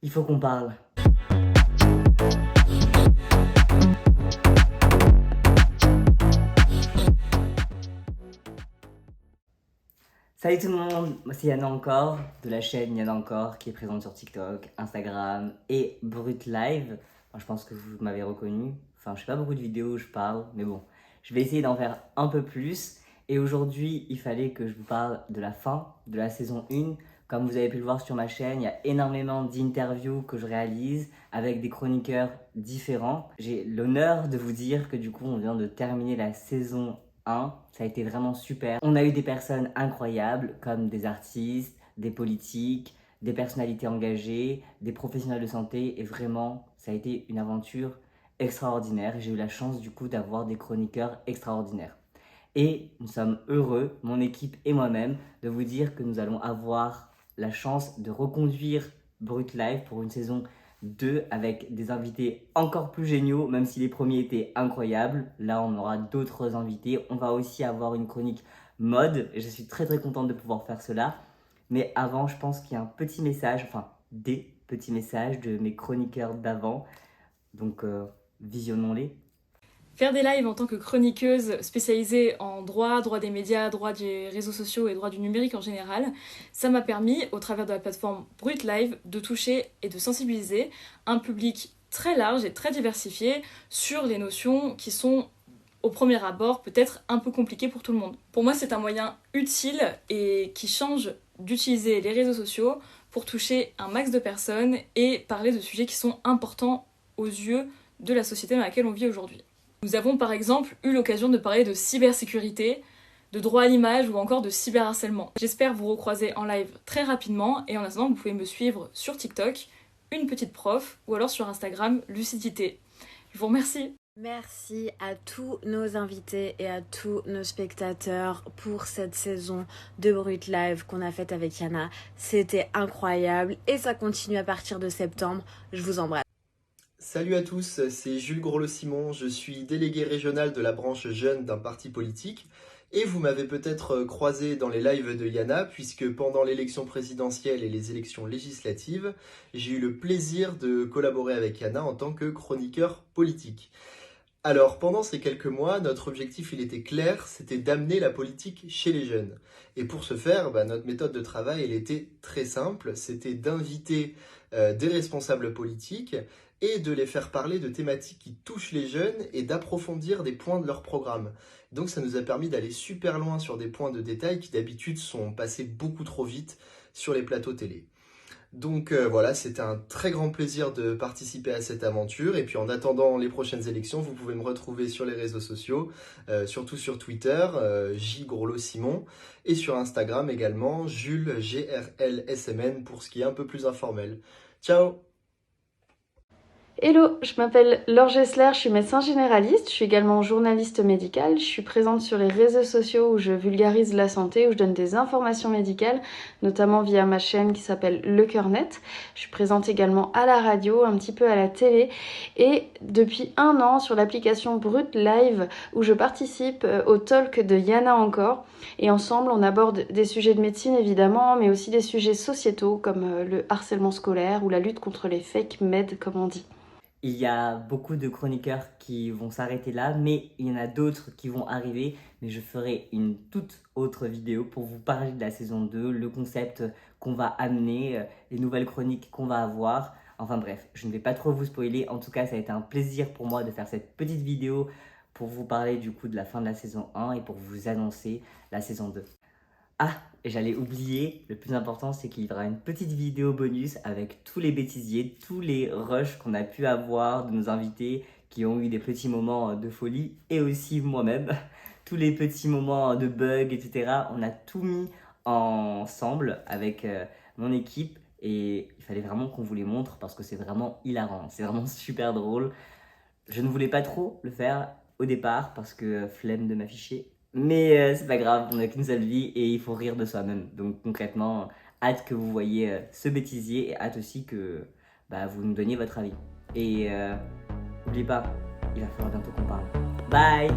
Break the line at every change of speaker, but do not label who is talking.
Il faut qu'on parle. Salut tout le monde, moi c'est Yana encore, de la chaîne Yana encore, qui est présente sur TikTok, Instagram et Brut Live. Enfin, je pense que vous m'avez reconnu. Enfin, je fais pas beaucoup de vidéos où je parle, mais bon, je vais essayer d'en faire un peu plus. Et aujourd'hui, il fallait que je vous parle de la fin de la saison 1. Comme vous avez pu le voir sur ma chaîne, il y a énormément d'interviews que je réalise avec des chroniqueurs différents. J'ai l'honneur de vous dire que du coup, on vient de terminer la saison 1. Ça a été vraiment super. On a eu des personnes incroyables comme des artistes, des politiques, des personnalités engagées, des professionnels de santé et vraiment, ça a été une aventure extraordinaire. J'ai eu la chance du coup d'avoir des chroniqueurs extraordinaires. Et nous sommes heureux, mon équipe et moi-même, de vous dire que nous allons avoir la chance de reconduire Brut Live pour une saison 2 avec des invités encore plus géniaux, même si les premiers étaient incroyables. Là, on aura d'autres invités. On va aussi avoir une chronique mode et je suis très très contente de pouvoir faire cela. Mais avant, je pense qu'il y a un petit message, enfin des petits messages de mes chroniqueurs d'avant. Donc, visionnons-les.
Faire des lives en tant que chroniqueuse spécialisée en droit des médias, droit des réseaux sociaux et droit du numérique en général, ça m'a permis, au travers de la plateforme Brut Live, de toucher et de sensibiliser un public très large et très diversifié sur les notions qui sont, au premier abord, peut-être un peu compliquées pour tout le monde. Pour moi, c'est un moyen utile et qui change d'utiliser les réseaux sociaux pour toucher un max de personnes et parler de sujets qui sont importants aux yeux de la société dans laquelle on vit aujourd'hui. Nous avons par exemple eu l'occasion de parler de cybersécurité, de droit à l'image ou encore de cyberharcèlement. J'espère vous recroiser en live très rapidement et en attendant vous pouvez me suivre sur TikTok, une petite prof, ou alors sur Instagram, Lucidité. Je vous remercie.
Merci à tous nos invités et à tous nos spectateurs pour cette saison de Brut Live qu'on a faite avec Yana. C'était incroyable et ça continue à partir de septembre. Je vous embrasse.
Salut à tous, c'est Jules Gourlot-Simon, je suis délégué régional de la branche jeune d'un parti politique et vous m'avez peut-être croisé dans les lives de Yana puisque pendant l'élection présidentielle et les élections législatives, j'ai eu le plaisir de collaborer avec Yana en tant que chroniqueur politique. Alors pendant ces quelques mois, notre objectif il était clair, c'était d'amener la politique chez les jeunes. Et pour ce faire, notre méthode de travail elle était très simple, c'était d'inviter des responsables politiques et de les faire parler de thématiques qui touchent les jeunes et d'approfondir des points de leur programme. Donc ça nous a permis d'aller super loin sur des points de détail qui d'habitude sont passés beaucoup trop vite sur les plateaux télé. Donc voilà, c'était un très grand plaisir de participer à cette aventure. Et puis en attendant les prochaines élections, vous pouvez me retrouver sur les réseaux sociaux, surtout sur Twitter, J Gourlot Simon, et sur Instagram également, Jules GRLSMN pour ce qui est un peu plus informel. Ciao!
Hello, je m'appelle Laure Gessler, je suis médecin généraliste, je suis également journaliste médicale, je suis présente sur les réseaux sociaux où je vulgarise la santé, où je donne des informations médicales, notamment via ma chaîne qui s'appelle Le Cœur Net. Je suis présente également à la radio, un petit peu à la télé et depuis 1 an sur l'application Brut Live où je participe au talk de Yana encore. Et ensemble, on aborde des sujets de médecine évidemment, mais aussi des sujets sociétaux comme le harcèlement scolaire ou la lutte contre les fake med comme on dit.
Il y a beaucoup de chroniqueurs qui vont s'arrêter là, mais il y en a d'autres qui vont arriver. Mais je ferai une toute autre vidéo pour vous parler de la saison 2, le concept qu'on va amener, les nouvelles chroniques qu'on va avoir. Enfin bref, je ne vais pas trop vous spoiler. En tout cas, ça a été un plaisir pour moi de faire cette petite vidéo pour vous parler du coup de la fin de la saison 1 et pour vous annoncer la saison 2. Ah, et j'allais oublier, le plus important c'est qu'il y aura une petite vidéo bonus avec tous les bêtisiers, tous les rushs qu'on a pu avoir de nos invités qui ont eu des petits moments de folie et aussi moi-même, tous les petits moments de bugs, etc. On a tout mis ensemble avec mon équipe et il fallait vraiment qu'on vous les montre parce que c'est vraiment hilarant, c'est vraiment super drôle. Je ne voulais pas trop le faire au départ parce que flemme de m'afficher. Mais c'est pas grave, on n'a qu'une seule vie et il faut rire de soi-même. Donc concrètement, hâte que vous voyez ce bêtisier et hâte aussi que vous nous donniez votre avis. Et n'oubliez pas, il va falloir bientôt qu'on parle. Bye!